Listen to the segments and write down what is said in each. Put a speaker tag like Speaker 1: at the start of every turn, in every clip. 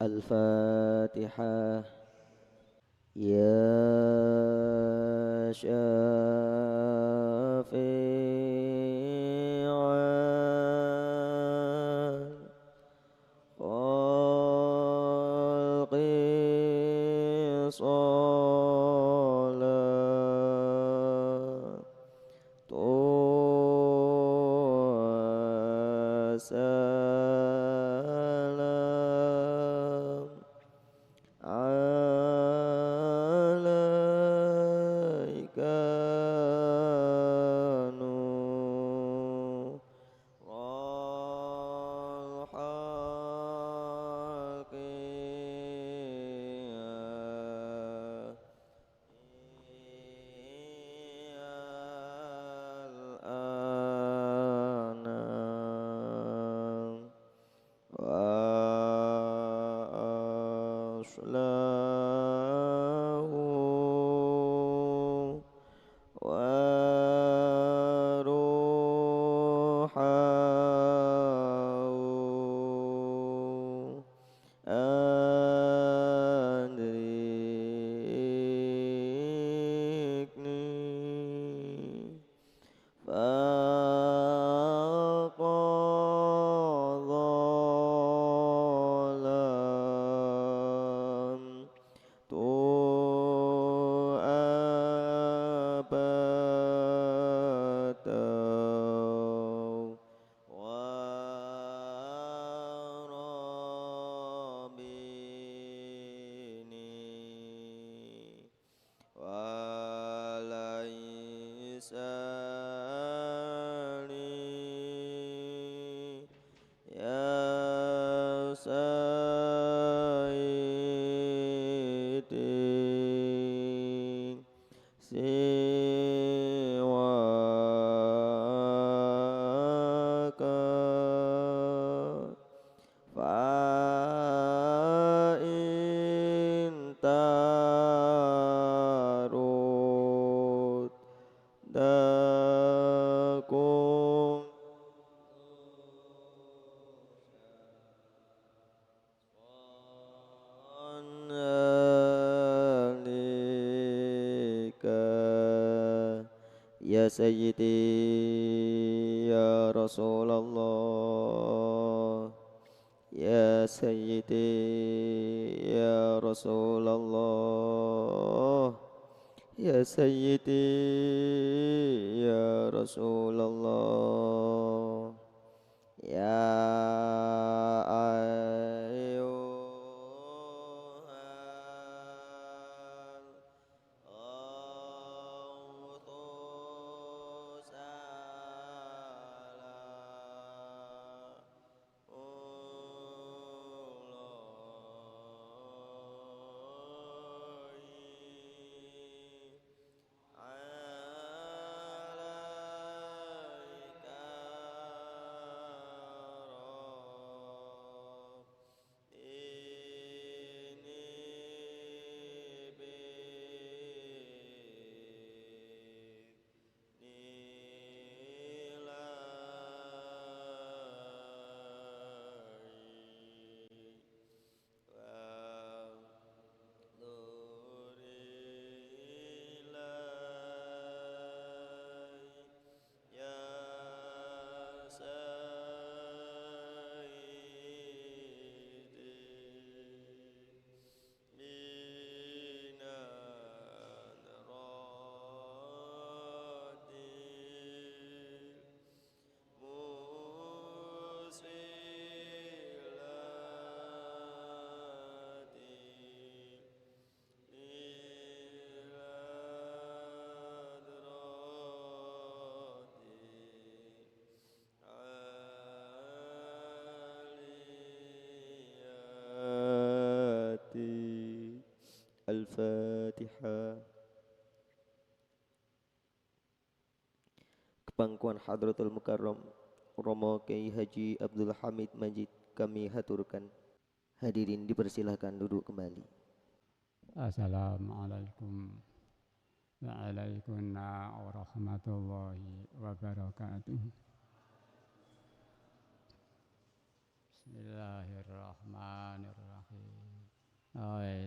Speaker 1: الفاتحة. يا شافع الخلق صلاة وسلام عليك نور الحق الآن وأصله وروحه أدركني فقد ظلمت أبدا وربني وليس لي يا سيدي سواك فإن ترد دكم عليك يا سيدي يا رسول الله يا سيدي يا رسول الله يا سيدي يا رسول الله يا أيها الغوث سلام الفاتحة. Kepangkuan Hadratul Mukarram Romo Kiai Haji Abdul Hamid Majid kami haturkan. Hadirin dipersilahkan duduk kembali.
Speaker 2: Assalamualaikum warahmatullahi wabarakatuh. Bismillahirrahmanirrahim.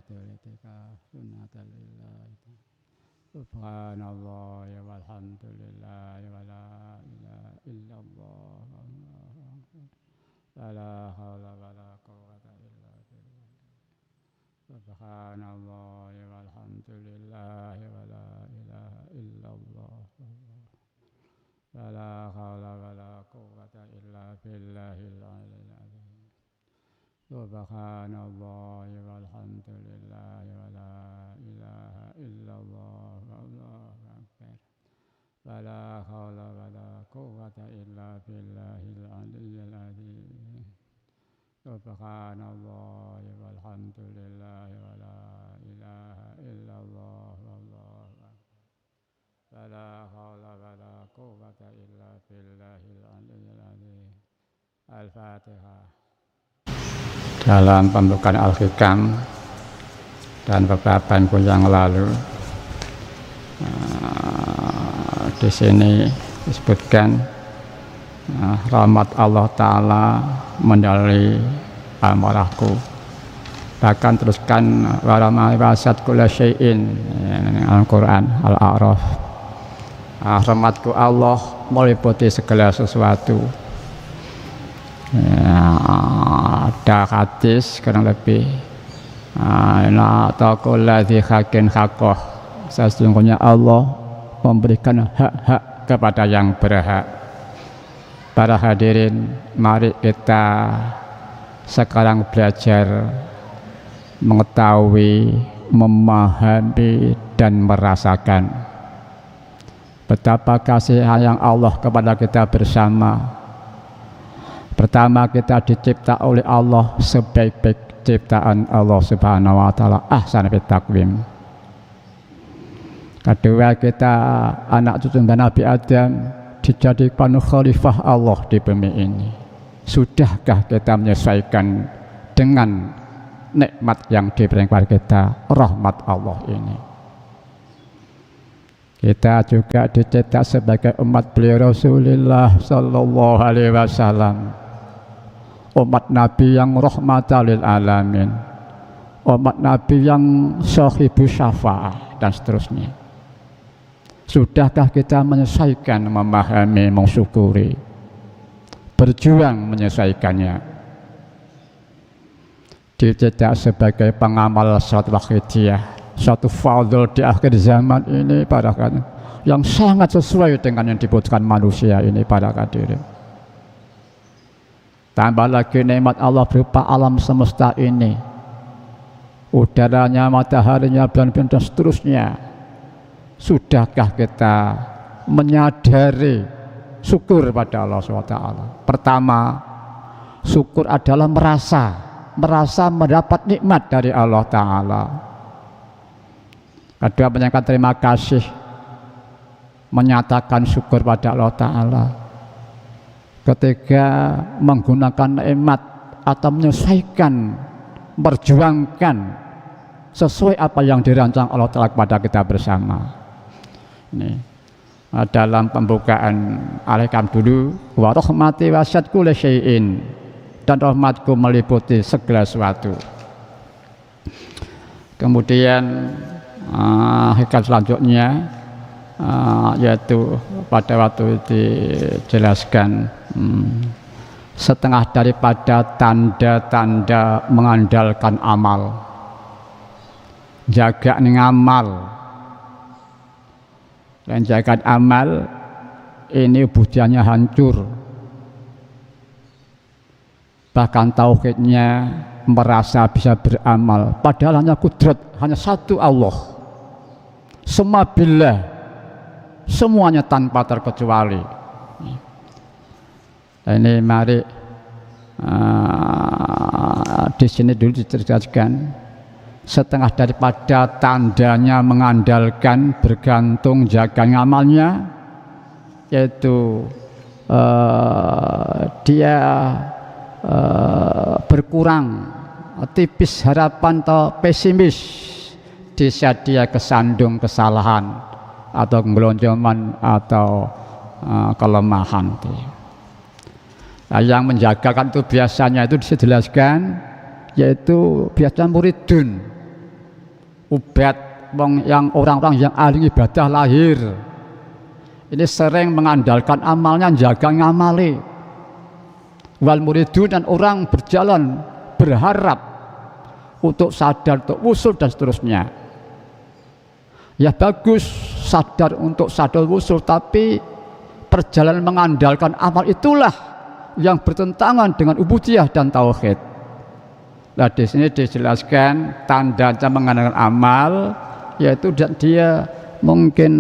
Speaker 2: nawaitu litika sunnatan lillahi. Subhanallah walhamdulillah wa la ilaha illallah. La haula wa la quwwata illa billah. Subhanallah walhamdulillah wa la ilaha illallah. La haula wa la quwwata illa billahil aliyyil azim. Subhanallah walhamdulillah wa la ilaha illallah. Allahu akbar. La haula wa la quwwata illa billahil aliyyil azim. Subhanallah walhamdulillah wa la ilaha illallah. Allahu akbar. La haula wa la quwwata illa billahil aliyyil azim. Al-Fatihah. Dalam pembukaan Al-Hikam dan beberapa buku yang lalu, di sini disebutkan rahmat Allah Ta'ala menyertai amarahku. Bahkan teruskan waramai wasat kula syai'in, Al-Quran Al-A'raf. Rahmatku Allah meliputi segala sesuatu. Ada hadis kurang lebih la taqul ladzi haqqin haqqah, sesungguhnya Allah memberikan hak-hak kepada yang berhak. Para hadirin, mari kita sekarang belajar mengetahui, memahami dan merasakan betapa kasih sayang Allah kepada kita bersama. Pertama, kita dicipta oleh Allah sebaik-baik ciptaan Allah Subhanahu wa taala, ahsan fit taqwim. Kedua, kita anak cucu Nabi Adam dijadikan khalifah Allah di bumi ini. Sudahkah kita menyesuaikan dengan nikmat yang diberikan kepada kita, rahmat Allah ini? Kita juga dicetak sebagai umat beliau Rasulullah sallallahu alaihi wasallam, umat Nabi yang rahmatan lil alamin, umat Nabi yang sahibus syafa'ah dan seterusnya. Sudahkah kita menyesuaikan, memahami, mensyukuri, berjuang menyesuaikannya? Dicetak sebagai pengamal suatu wahidiyah, suatu fadl di akhir zaman ini para hadirin, yang sangat sesuai dengan yang dibutuhkan manusia ini para hadirin. Tambah lagi nikmat Allah berupa alam semesta ini, udaranya, mataharinya, bulan-bulan dan seterusnya. Sudahkah kita menyadari syukur pada Allah SWT? Pertama, syukur adalah merasa mendapat nikmat dari Allah Ta'ala. Kedua, menyampaikan terima kasih, menyatakan syukur pada Allah Ta'ala. Ketiga, menggunakan nikmat atau menyesuaikan, berjuangkan sesuai apa yang dirancang Allah Ta'ala kepada kita bersama. Ini dalam pembukaan Al-Hikam dulu, wa rahmati wasyat kulli syai'in, dan rahmatku meliputi segala sesuatu. Kemudian hikam selanjutnya yaitu pada waktu dijelaskan setengah daripada tanda-tanda mengandalkan amal, jaga ngamal. Dan jaga amal ini ubudiannya hancur, bahkan tauhidnya merasa bisa beramal, padahal hanya kudrat, hanya satu Allah, semua billah, semuanya tanpa terkecuali. Ini mari di sini dulu diceritakan setengah daripada tandanya mengandalkan, bergantung, jaga ngamalnya, yaitu dia berkurang, tipis harapan atau pesimis di saat dia kesandung kesalahan atau gelonjongan atau kelemahan. Nah, yang menjagakan itu biasanya itu dijelaskan, yaitu biasa muridun, ubat, yang orang-orang yang ahli ibadah lahir ini sering mengandalkan amalnya, jaga ngamali. Wal muridu, dan orang berjalan berharap untuk sadar, untuk wusul dan seterusnya. Ya bagus sadar untuk sadar wusul, tapi perjalanan mengandalkan amal itulah yang bertentangan dengan ubudiyah dan tauhid. Nah di sini dijelaskan tanda mengandalkan amal, yaitu dia mungkin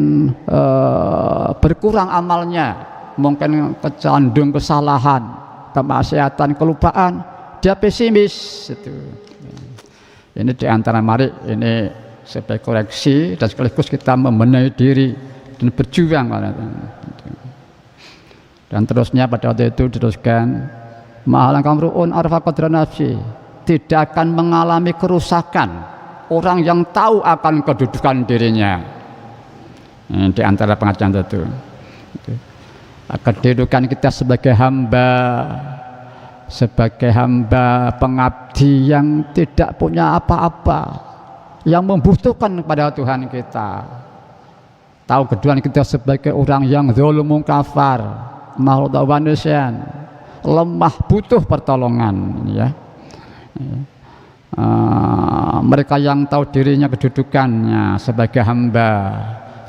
Speaker 2: berkurang amalnya, mungkin kecandung kesalahan, kemaksiatan, kelupaan, dia pesimis itu. Ini diantara mari ini sebagai koreksi dan sekaligus kita membenahi diri dan berjuang. Dan terusnya pada waktu itu diteruskan, ma'alan kamru'un arfa qadra nafsi, tidak akan mengalami kerusakan orang yang tahu akan kedudukan dirinya. Ini di antara pengajian itu. Kedudukan kita sebagai hamba pengabdi yang tidak punya apa-apa, yang membutuhkan kepada Tuhan kita. Tahu kedudukan kita sebagai orang yang zalumun kafar, makhluk manusia, lemah, butuh pertolongan, ya. Mereka yang tahu dirinya kedudukannya sebagai hamba,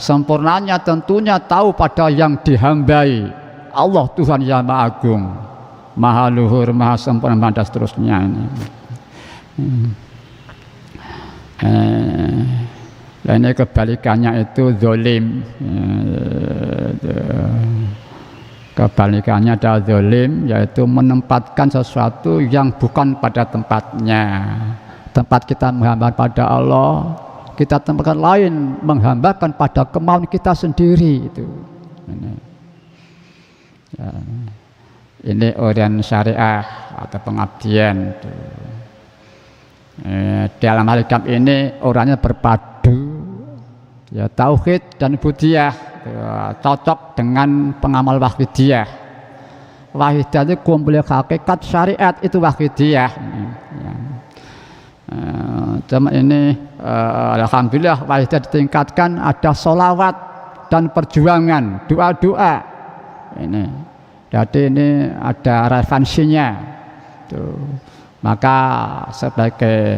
Speaker 2: sempurnanya tentunya tahu pada yang dihambai, Allah Tuhan yang Maha Agung, Maha Luhur, Maha Sempurna, dan seterusnya. Dan ini kebalikannya itu zalim. Kebalikannya adalah zalim, yaitu menempatkan sesuatu yang bukan pada tempatnya. Tempat kita menghambakan pada Allah, kita tempatkan lain menghambakan pada kemauan kita sendiri itu. Ini orian syariah atau pengabdian. Dalam hal hikam ini orangnya berpadu, ya tauhid dan ubudiyah, cocok dengan pengamal wahidiyah. Wahidiyah itu kumpulnya hakikat, syariat itu wahidiyah. Cuma ini alhamdulillah wahidiyah ditingkatkan, ada sholawat dan perjuangan, doa-doa. Ini jadi ini ada relevansinya tuh. Maka sebagai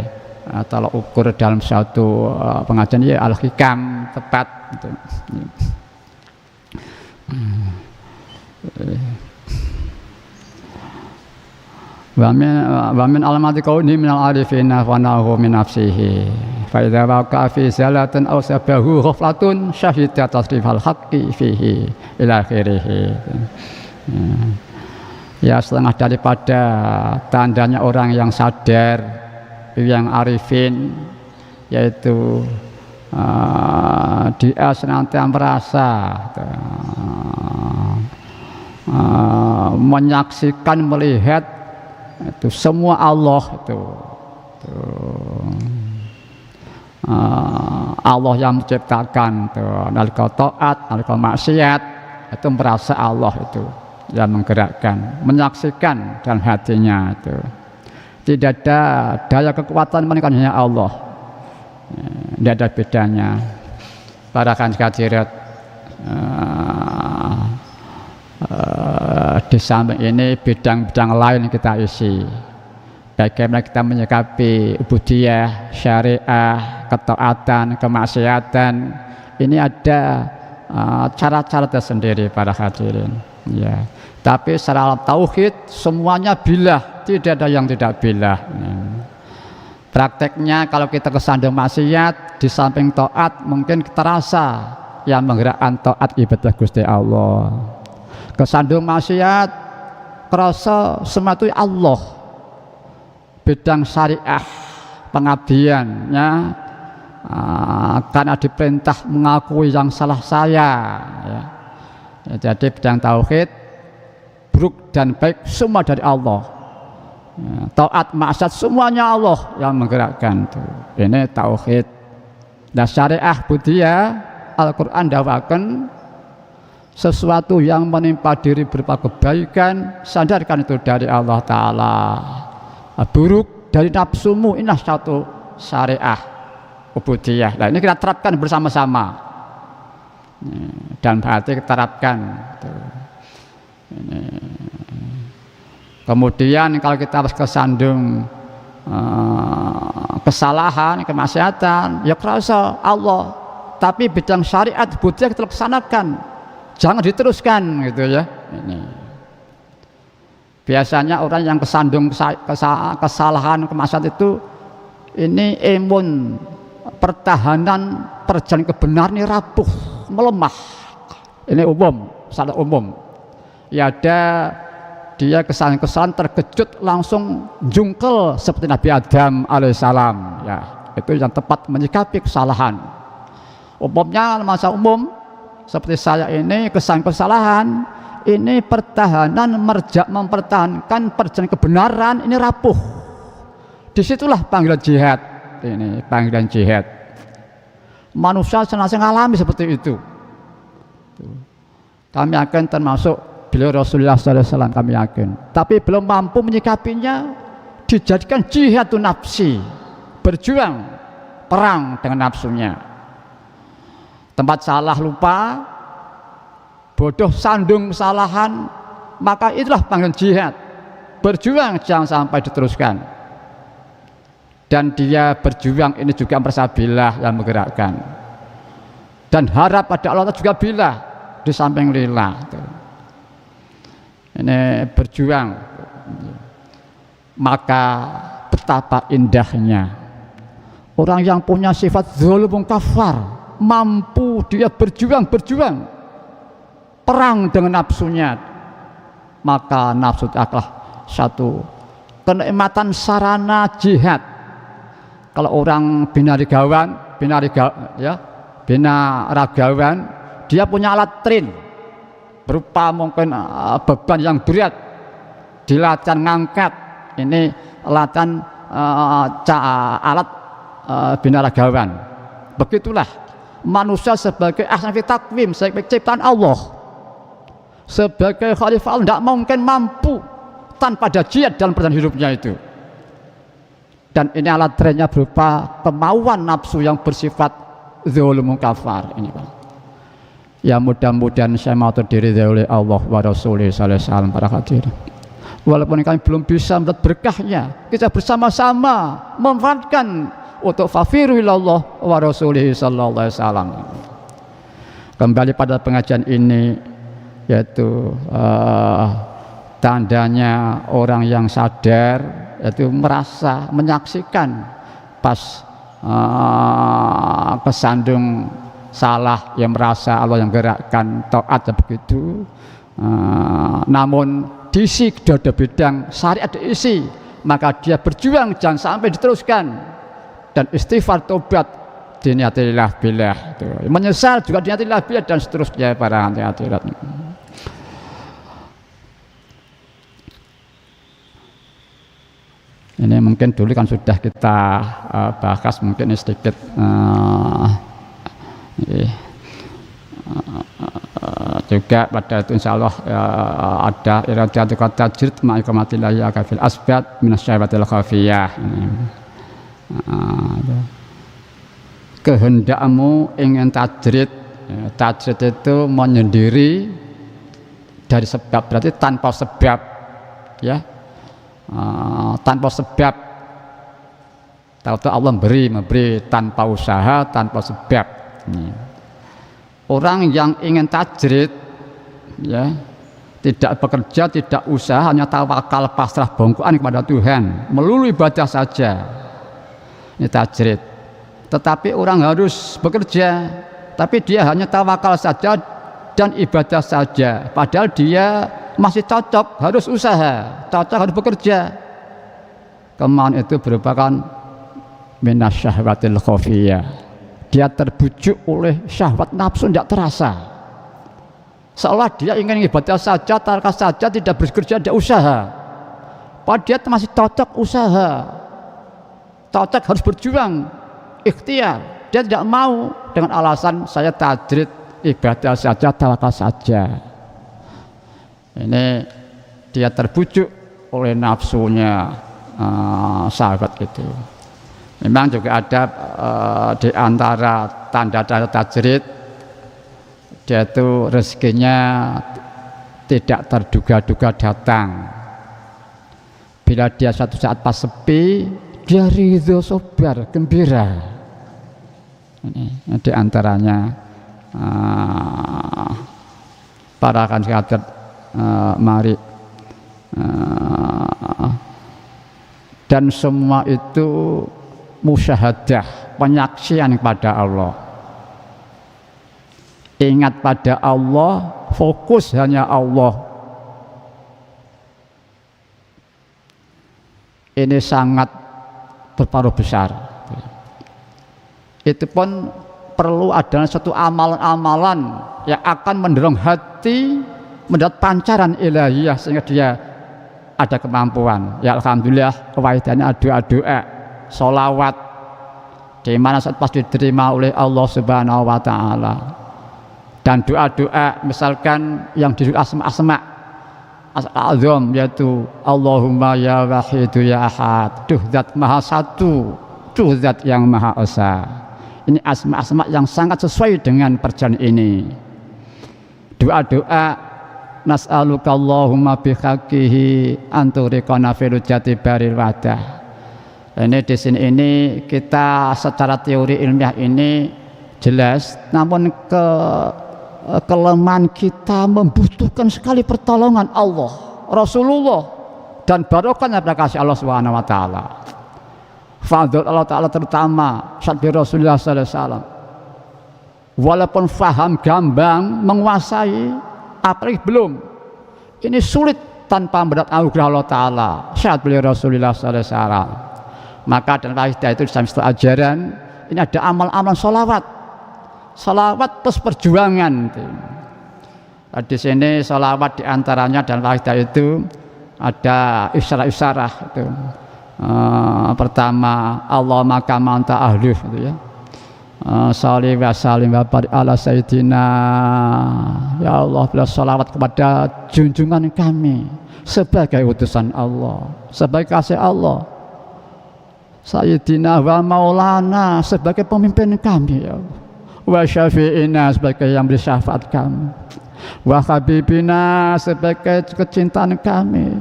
Speaker 2: tolak ukur dalam suatu pengajian ya al-hikam tepat gitu. Wa min alamati kauni minal arifina wa nahu min nafsihi fa idza waqa fi salatin aw sabahu ghaflatun syahida tasrifal haqqi fihi ila akhirih. Ya setengah daripada tandanya orang yang sadar, yang arifin, yaitu dia senantiasa merasa menyaksikan, melihat itu semua Allah itu Allah yang menciptakan itu, nalika taat, nalika maksiat itu merasa Allah itu yang menggerakkan, menyaksikan dalam hatinya itu. Tidak ada daya kekuatan melainkan hanya Allah. Tidak ada bedanya. Para hadirat di samping ini bidang-bidang lain kita isi. Bagaimana kita menyikapi ubudiyah, syariah, ketaatan, kemaksiatan. Ini ada cara-cara tersendiri para hadirin. Ya. Tapi secara alam tauhid semuanya billah, tidak ada yang tidak billah. Prakteknya kalau kita kesandung maksiat, di samping taat mungkin terasa yang menggerakkan taat ibadah Gusti Allah. Kesandung maksiat kerasa semua itu Allah. Bidang syariah pengabdiannya karena diperintah mengakui yang salah saya, ya. Jadi bidang tauhid buruk dan baik semua dari Allah, ya, taat maksiat semuanya Allah yang menggerakkan itu. Ini tauhid. Dan syariah budiyah Al-Quran dakwakan sesuatu yang menimpa diri berupa kebaikan, sadarkan itu dari Allah Ta'ala. Buruk dari nafsumu, inilah satu syariah. ubudiyah. Nah, ini kita terapkan bersama-sama. Dan berarti kita terapkan. Ini. Kemudian kalau kita harus kesandung kesalahan, kemaksiatan, ya kerasa Allah. Tapi bidang syariat budaya kita laksanakan, jangan diteruskan gitu ya. Ini. Biasanya orang yang kesandung kesalahan, kemaksiatan itu ini imun pertahanan perjalanan kebenaran ini rapuh, melemah. Ini umum, salah umum. Ya ada dia kesalahan-kesalahan terkejut langsung jungkel seperti Nabi Adam alaihissalam. Ya, itu yang tepat menyikapi kesalahan. Umumnya masa umum seperti saya ini kesalahan ini pertahanan mempertahankan perjalanan kebenaran ini rapuh. Disitulah panggilan jihad. Ini panggilan jihad. Manusia senantiasa mengalami seperti itu. Kami akan termasuk beliau Rasulullah SAW, kami yakin. Tapi belum mampu menyikapinya, dijadikan jihadun nafsi, berjuang perang dengan nafsunya. Tempat salah lupa, bodoh sandung kesalahan, maka itulah panggilan jihad. Berjuang jangan sampai diteruskan. Dan dia berjuang ini juga mersabilah yang menggerakkan. Dan harap pada Allah juga billah di samping lillah. Ini berjuang. Maka betapa indahnya orang yang punya sifat dzulmun kafar, mampu dia berjuang perang dengan nafsunya, maka nafsu adalah satu kenikmatan sarana jihad. Kalau orang binaragawan, dia punya alat trin berupa mungkin beban yang berat, dilatih ngangkat. Ini latihan alat binaragawan. Begitulah manusia sebagai ahsan fi takwim, sebagai ciptaan Allah, sebagai khalifah Allah, tidak mungkin mampu tanpa ada jihad dalam perjalanan hidupnya itu. Dan ini alat trennya berupa kemauan nafsu yang bersifat dzulmun kafar ini, Pak. Ya mudah-mudahan saya mau diridhai oleh Allah wa Rasulullah sallallahu alaihi wasallam para hadirin. Walaupun kami belum bisa melihat berkahnya, kita bersama-sama memanfaatkan untuk fafiru ilallah wa Rasulullah sallallahu alaihi wasallam. Kembali pada pengajian ini, yaitu tandanya orang yang sadar, yaitu merasa menyaksikan pas kesandung salah, yang merasa Allah yang gerakkan taat begitu. Namun diisi ada bidang syariat diisi, maka dia berjuang jangan sampai diteruskan, dan istighfar tobat diniatillah billah, menyesal juga diniatillah billah, dan seterusnya para hadirat. Ini mungkin dulu kan sudah kita bahas, mungkin sedikit juga pada itu insya Allah ada iradatul tajrid ma'ikamatillah ya kafil asbat minasyabatil khafiyah. Kehendakmu ingin tajrid, tajrid itu menyendiri dari sebab, berarti tanpa sebab, ya. Tanpa sebab. Tahu Allah memberi tanpa usaha, tanpa sebab. Orang yang ingin tajrid, ya, tidak bekerja, tidak usaha, hanya tawakal pasrah bongkoan kepada Tuhan, melulu ibadah saja, ini tajrid. Tetapi orang harus bekerja, tapi dia hanya tawakal saja dan ibadah saja, padahal dia masih cocok harus usaha, cocok harus bekerja. Kemauan itu merupakan minasyahwatil khafiyah. Dia terbujuk oleh syahwat nafsu tidak terasa, seolah dia ingin ibadah saja, tawakal saja, tidak bekerja, tidak usaha, padahal dia masih cocok usaha, cocok harus berjuang, ikhtiar. Dia tidak mau dengan alasan saya tajrid, ibadah saja, tawakal saja. Ini dia terbujuk oleh nafsunya, sahabat itu. Memang juga ada di antara tanda-tanda tajrid, dia itu rezekinya tidak terduga-duga datang. Bila dia suatu saat pas sepi, dia ridho, sabar, gembira. Ini di antaranya para kan sekalian, mari dan semua itu musyahadah, penyaksian kepada Allah. Ingat pada Allah, fokus hanya Allah. Ini sangat berpengaruh besar. Itu pun perlu adanya satu amalan-amalan yang akan mendorong hati mendapat pancaran ilahiyah sehingga dia ada kemampuan. Ya alhamdulillah, kewaidannya doa-doa, sholawat, di mana saat pas diterima oleh Allah Subhanahu wa Ta'ala. Dan doa-doa misalkan yang di asma-asma azam, yaitu Allahumma ya wahidu ya ahad, duh zat maha satu, duh zat yang maha esa. Ini asma-asma yang sangat sesuai dengan perjalanan ini. Doa-doa nas'aluka Allahumma bihaqqihi anturiqana fil jati baril wadah. Ini di sini ini kita secara teori ilmiah ini jelas, namun kelemahan kita membutuhkan sekali pertolongan Allah, Rasulullah, dan barokahnya pada kasih Allah Subhanahu wa Ta'ala. Fadl Allah Ta'ala terutama sabda Rasulullah sallallahu alaihi wasallam. Walaupun faham gambang, menguasai, apalagi belum, ini sulit tanpa mendapat anugerah Allah Ta'ala. Saat beliau Rasulullah sallallahu alaihi wasallam. Maka dan faedah itu dalam satu ajaran ini ada amal-amal sholawat. Sholawat plus perjuangan. Di sini sholawat diantaranya dan faedah itu ada isyarah-isyarah itu. Pertama, Allahumma kama anta ahluh, gitu ya. Sholli wa sallim wa barik ala sayyidina. Ya Allah, bila sholawat kepada junjungan kami sebagai utusan Allah, sebagai kasih Allah, sayyidina wa maulana sebagai pemimpin kami, ya Allah, wa syafi'ina sebagai yang beri syafaat kami, wa habibina sebagai kecintaan kami,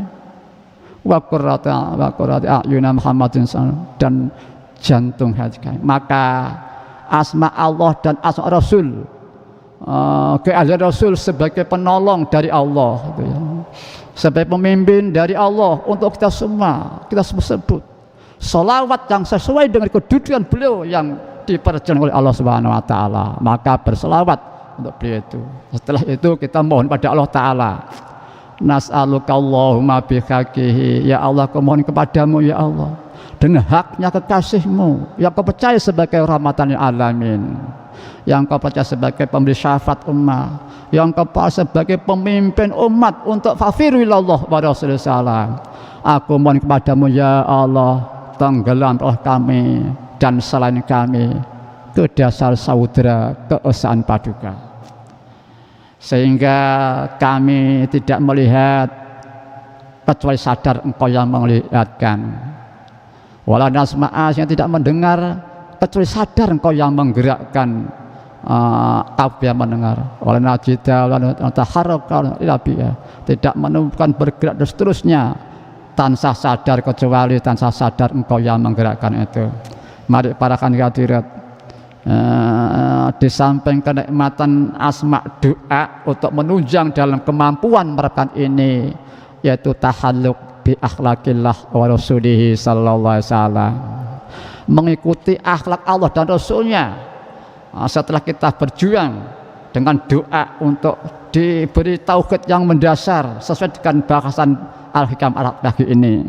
Speaker 2: wa qurrati a'yuna Muhammadin dan jantung hati kami. Maka asma Allah dan asma Rasul, keahlian Rasul sebagai penolong dari Allah, gitu ya, sebagai pemimpin dari Allah untuk kita semua, kita sebut sholawat yang sesuai dengan kedudukan beliau yang diperjalan oleh Allah Subhanahu wa Ta'ala. Maka berselawat untuk beliau itu. Setelah itu kita mohon pada Allah Ta'ala, nas'aluka Allahumma bihaqqihi, ya Allah, aku mohon kepadamu ya Allah dengan haknya kekasihmu yang kau percaya sebagai rahmatan lil alamin, yang kau percaya sebagai pemberi syafaat umat, yang kau percaya sebagai pemimpin umat untuk fafiru ilallah wa rasulullah. Aku mohon kepadamu ya Allah, tenggelamlah kami dan selain kami ke dasar samudra keesaan paduka, sehingga kami tidak melihat kecuali sadar engkau yang melihatkan. Wala nasma'as yang tidak mendengar kecuali sadar engkau yang menggerakkan apa yang mendengar. Wala najida wala nataharraka ila biha, tidak menemukan bergerak dan seterusnya tanpa sadar kecuali tanpa sadar engkau yang menggerakkan itu. Mari para hadirat, di samping kenikmatan asma doa untuk menunjang dalam kemampuan mereka ini, yaitu tahalluk bi akhlaqillah wa rasulihi sallallahu alaihi wasallam, mengikuti akhlak Allah dan Rasulnya. Setelah kita berjuang dengan doa untuk diberi tauhid yang mendasar sesuai dengan bahasan Al-Hikam Al-Baqi ini,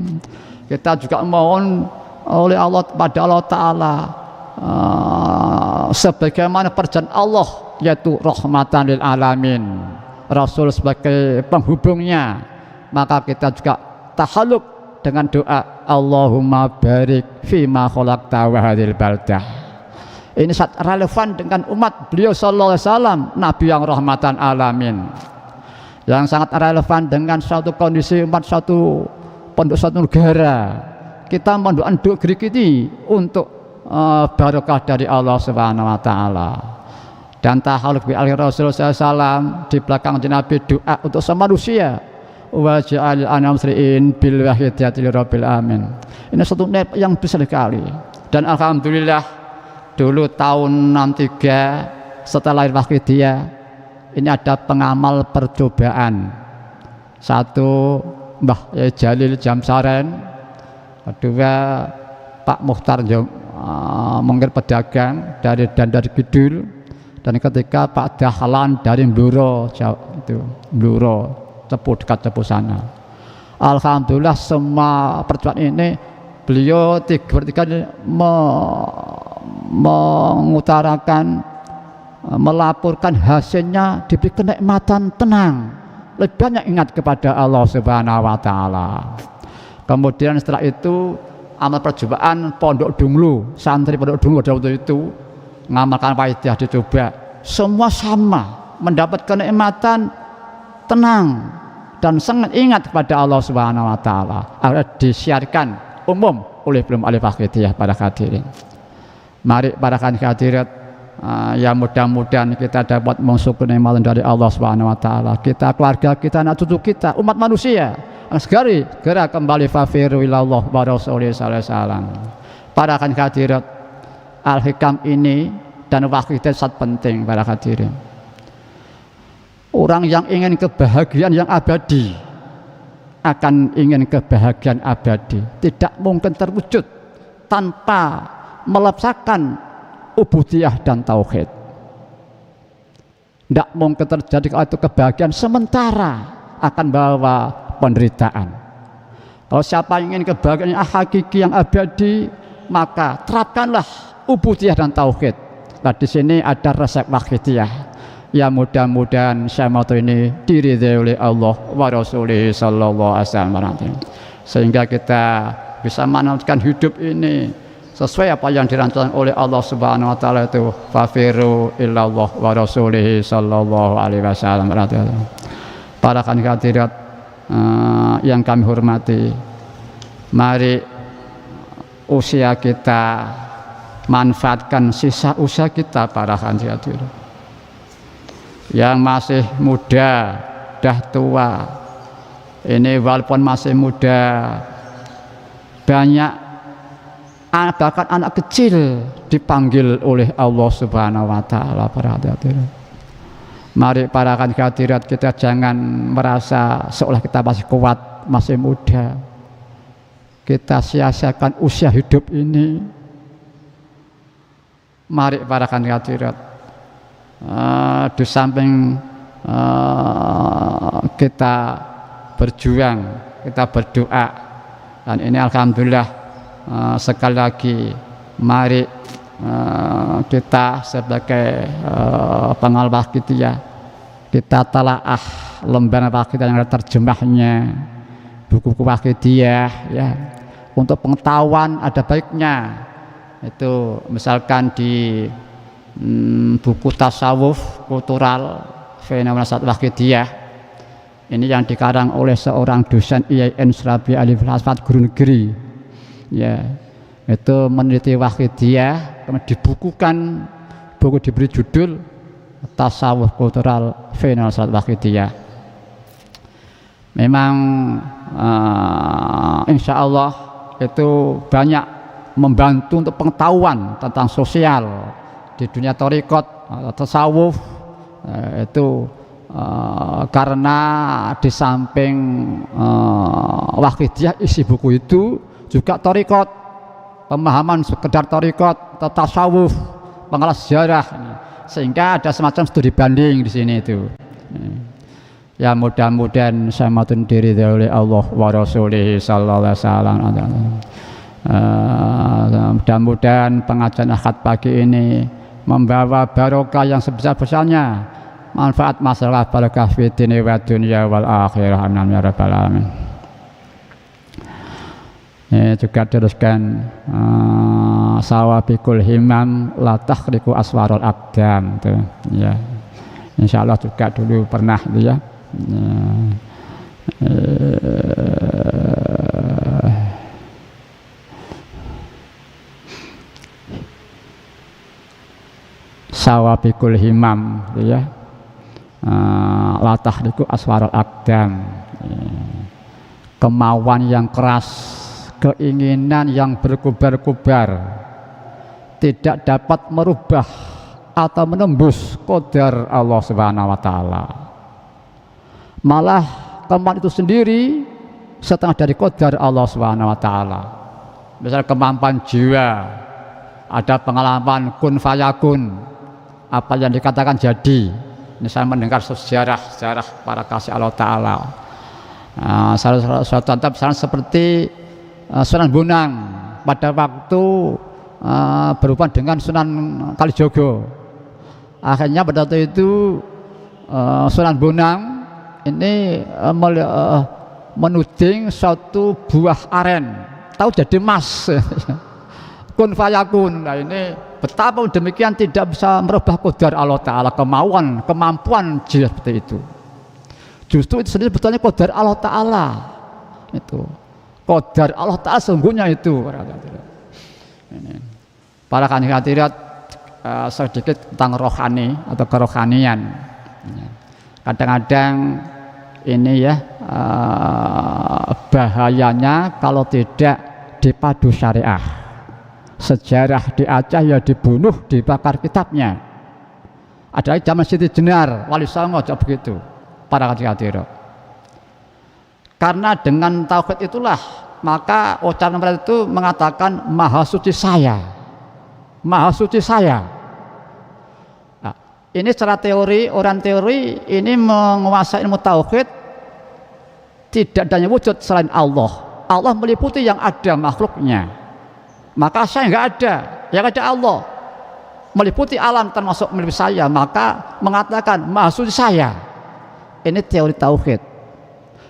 Speaker 2: kita juga mohon oleh Allah pada Allah Ta'ala sebagaimana perjanjian Allah, yaitu rahmatan lil alamin, Rasul sebagai penghubungnya. Maka kita juga tahalluk dengan doa Allahumma barik fima khalaqta wa hadhil baldah. Ini sangat relevan dengan umat beliau sallallahu alaihi wasallam, nabi yang rahmatan alamin, yang sangat relevan dengan suatu kondisi umat, suatu penduduk suatu negara. Kita mendoakan doa negeri kita untuk barokah dari Allah Subhanahu wa taala. Dan tahaluk bi ali Rasul sallallahu di belakang Nabi doa untuk semua manusia. Wa ja'al anamsriin bil wahidati rabbil alamin. Ini satu nikmat yang besar sekali. Dan alhamdulillah dulu tahun 63 setelah lahir Wahidiyah ini ada pengamal percobaan. Satu Mbah Jalil Jamsaren, kedua Pak Mukhtar Mengir pedagang dari Dandar Kidul, dan ketika Pak Dahlan dari Bluro itu Bluro Cepu dekat Cepu sana. Alhamdulillah semua percobaan ini beliau bertiga mengutarakan, melaporkan hasilnya diberi kenikmatan, tenang, lebih banyak ingat kepada Allah Subhanahu wa taala. Kemudian setelah itu amal percobaan Pondok Dunglu, santri Pondok Dunglu pada waktu itu ngamalkan Wahidiyah dicoba, semua sama mendapat kenikmatan, tenang dan sangat ingat kepada Allah Subhanahu wa taala. Akhirnya disiarkan umum oleh belum alif Wahidiyah para hadirin. Mari para hadirat, ya mudah-mudahan kita dapat mensyukuri nikmat dari Allah Subhanahu wa taala. Kita, keluarga kita, anak cucu kita, umat manusia segera kembali fafiru ilallah wa rasulih sallallahu alaihi wasallam. Para hadirat, al-hikam ini dan Wahidiyah sangat penting para hadirin. Orang yang ingin kebahagiaan yang abadi akan ingin kebahagiaan abadi, tidak mungkin terwujud tanpa melapsakan ubudiyah dan tauhid. Tidak mungkin terjadi kalau itu kebahagiaan sementara, akan bawa penderitaan. Kalau siapa ingin kebahagiaan yang hakiki, yang abadi, maka terapkanlah ubudiyah dan tauhid. Nah, di sini ada resep Wahidiyah. Ya mudah-mudahan syamatu ini diridhai oleh Allah wa Rasulih sallallahu alaihi wasallam, sehingga kita bisa menjalankan hidup ini sesuai apa yang dirancang oleh Allah Subhanahu wa taala, itu fafiru illallah wa Rasulih sallallahu alaihi wasallam. Para hadirat yang kami hormati, mari usia kita manfaatkan sisa usia kita para hadirat. Yang masih muda, dah tua, ini walaupun masih muda, banyak bahkan anak kecil dipanggil oleh Allah Subhanahu wa taala para hadirat. Mari para hadirat, kita jangan merasa seolah kita masih kuat, masih muda. Kita sia-siakan usia hidup ini. Mari para hadirat, di samping kita berjuang, kita berdoa, dan ini alhamdulillah sekali lagi mari kita sebagai pengamal Wahidiyah, kita talaah lembar Wahidiyah yang ada terjemahnya, buku-buku Wahidiyah, ya, untuk pengetahuan ada baiknya. Itu misalkan di buku tasawuf kultural fenomena saat Wahidiyah, ini yang dikarang oleh seorang dosen IAIN Surabaya Alif Hasfat guru negeri, ya, itu meneliti Wahidiyah, kemudian dibukukan, buku diberi judul tasawuf kultural fenomena saat Wahidiyah. Memang insya Allah itu banyak membantu untuk pengetahuan tentang sosial di dunia thariqat, tasawuf, itu karena di samping Wahidiyah isi buku itu juga thariqat, pemahaman sekedar thariqat, tasawuf, pengalaman sejarah, sehingga ada semacam studi banding di sini itu. Ya mudah-mudahan samatun diridhai oleh Allah wa Rasulih sallallahu alaihi wasallam. Mudah-mudahan pengajian akad pagi ini membawa barokah yang sebesar-besarnya, manfaat masalah barokah fid dini wa dunya wal akhirah, amin ya rabbal alamin. Juga teruskan sawabikul himam la takhriqu aswarul abdam tuh, ya. Insyaallah juga dulu pernah itu ya. sawabikul himam, ya. Latah itu aswarul akdam, kemauan yang keras, keinginan yang berkobar-kobar tidak dapat merubah atau menembus qadar Allah Subhanahu wa taala. Malah kemampuan itu sendiri setengah dari qadar Allah Subhanahu wa taala. Misalnya kemampuan jiwa, ada pengalaman kun fayakun, apa yang dikatakan jadi. Ini saya mendengar sejarah para kasih Allah Ta'ala. Suatu contoh misalnya seperti Sunan Bonang pada waktu berhubungan dengan Sunan Kalijogo. Akhirnya pada waktu itu Sunan Bonang ini menuding suatu buah aren, tahu jadi emas. Kun fayakun. Nah ini betapa demikian tidak bisa merubah qadar Allah Ta'ala, kemampuan jiwa seperti itu. Justru itu sendiri betulnya qadar Allah Ta'ala. Itu qadar Allah Ta'ala sungguhnya itu. Para hadirat, sedikit tentang rohani atau kerohanian. Kadang-kadang ini ya bahayanya kalau tidak dipadu syariah. Sejarah di Aceh ya dibunuh, dibakar kitabnya. Ada zaman Siti Jenar, Wali Songo juga begitu. Para hadirat. Karena dengan tauhid itulah maka ucapan mereka itu mengatakan maha suci saya, maha suci saya. Nah, ini secara teori, orang teori ini menguasai ilmu tauhid, tidak adanya wujud selain Allah. Allah meliputi yang ada makhluknya. Maka saya nggak ada, yang ada Allah meliputi alam termasuk meliputi saya, maka mengatakan maha suci saya. Ini teori tauhid.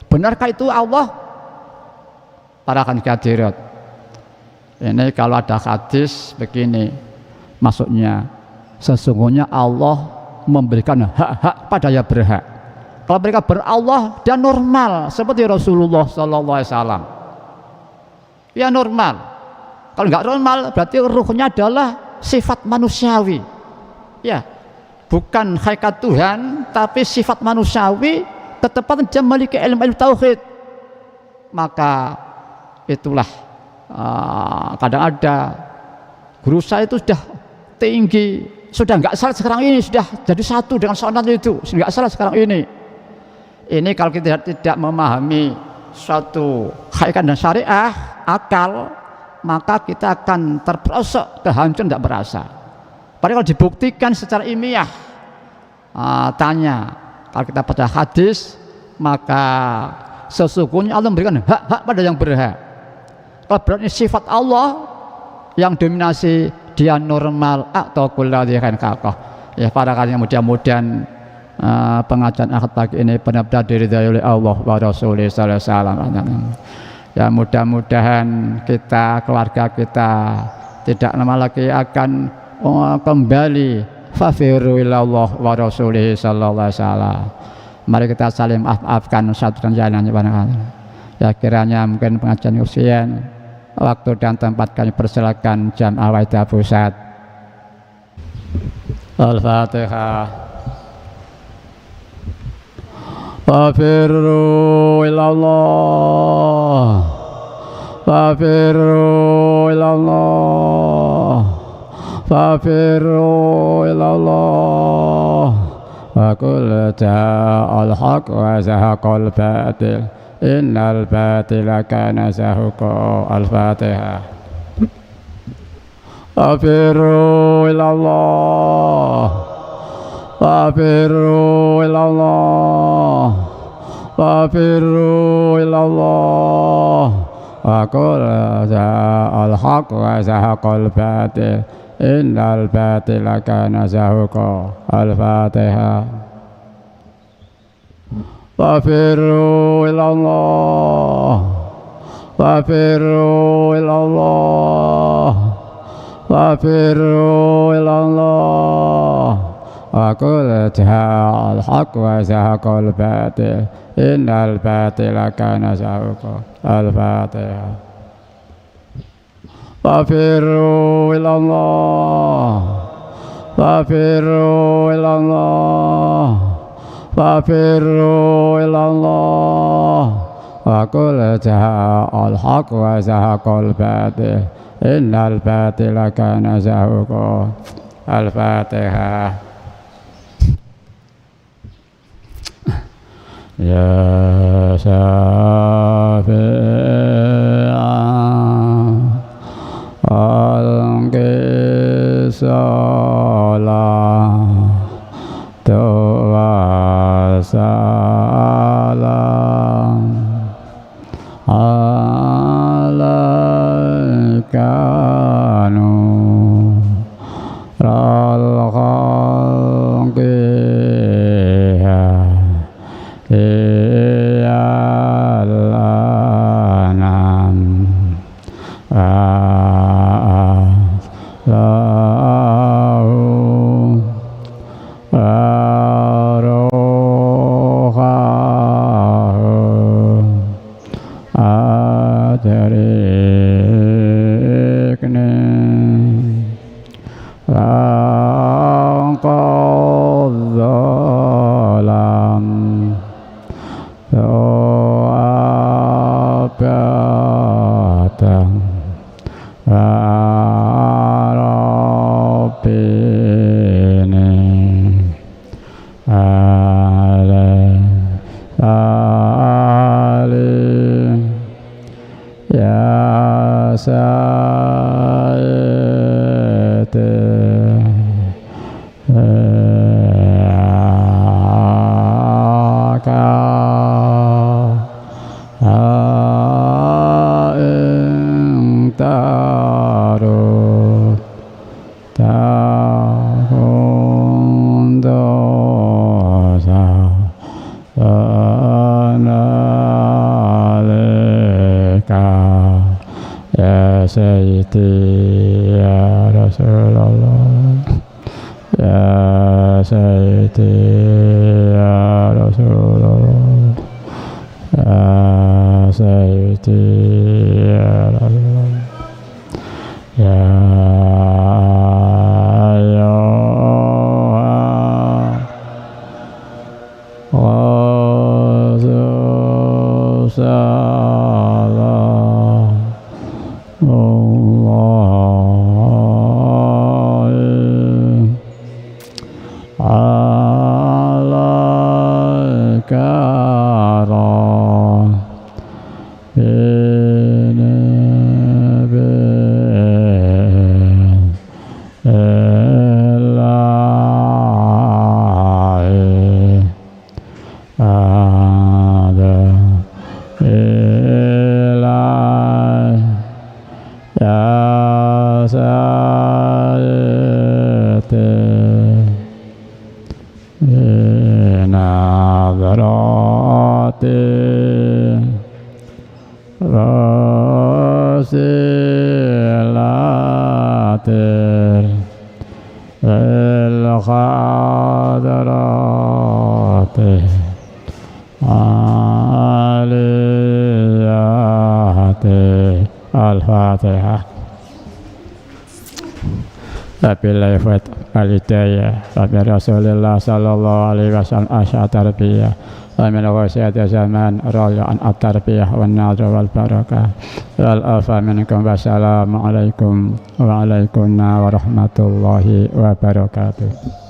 Speaker 2: Benarkah itu Allah? Para hadirat, ini kalau ada hadis begini maksudnya, sesungguhnya Allah memberikan hak-hak pada yang berhak. Kalau mereka berallah dan normal seperti Rasulullah SAW, ya normal. Kalau nggak normal berarti ruhnya adalah sifat manusiawi, ya bukan hakikat Tuhan tapi sifat manusiawi, ketepatan dia memiliki ilmu tauhid. Maka itulah kadang ada guru saya itu sudah tinggi, sudah nggak salah sekarang ini, sudah jadi satu dengan sonat itu, nggak salah sekarang ini. Ini kalau kita tidak memahami suatu hakikat dan syariah akal, maka kita akan terperosok kehancuran tidak berasa. Padahal kalau dibuktikan secara ilmiah, tanya kalau kita baca hadis, maka sesungguhnya Allah memberikan hak-hak pada yang berhak. Kalau berarti sifat Allah yang dominasi dia normal atau kulladhikan kakah. Ya para kalian mudah-mudahan pengajian akhir pagi ini benar-benar diridhai oleh Allah wa Rasulullah sallallahu alaihi wasallam. Ya mudah-mudahan kita, keluarga kita tidak lama lagi akan kembali fafiru ilallah wa rasulih sallallahu alaihi wasallam. Mari kita saling maafkan satu dan jalan. Ya kiranya mungkin pengajian usian, waktu dan tempat kami persilakan jam Al-Waidah Pusat. Al-Fatihah. Fafirru ilallah, fafirru ilallah, fafirru ilallah. Wa qul ja'al haqq wa zahaqal batil, innal batila kana zahuqa. Al-Fatihah. Fafirru ilallah, fafirru ilallah, fafirru ilallah. Wa qul ja'al haqq wa zahaqal batil, innal batila kana zahuqa. Al-Fatihah. Fafirru ilallah, fafirru ilallah, fafirru ilallah. Wa qul ja'al haqq wa zahaqal batil, innal batila kana zahuqa. Al-Fatihah. Fafirru ilallah, fafirru ilallah, fafirru ilallah. Wa qul ja'al haq wa zahaqal batil, innal batila kana zahuqa. Al-Fatihah. Ya syafi'an al-qisalah tuwasalam alaikanu al-khalqiyah iyalanam lahu arohahu adarikni langqadzalam do'abatan rabbini alaih ya sayyidi tarut tahun dosa analika ya sayyidi ya Rasulullah, ya sayyidi ya Rasulullah, ya sayyidi ya Rasulullah, ya ayyuhal rasul sallallahu wasilatir il-khadarati aliyati. Al-Fatihah. Wabillahi walhidayah. Wabi Rasulillah sallallahu alaihi wasallam asya tarbiyah. Wa min ghasyati zaman rayyan at-tarbiyah wan nadra wal barakah. Wal afa minkum wassalamu alaikum wa alaikumussalam warahmatullahi wabarakatuh.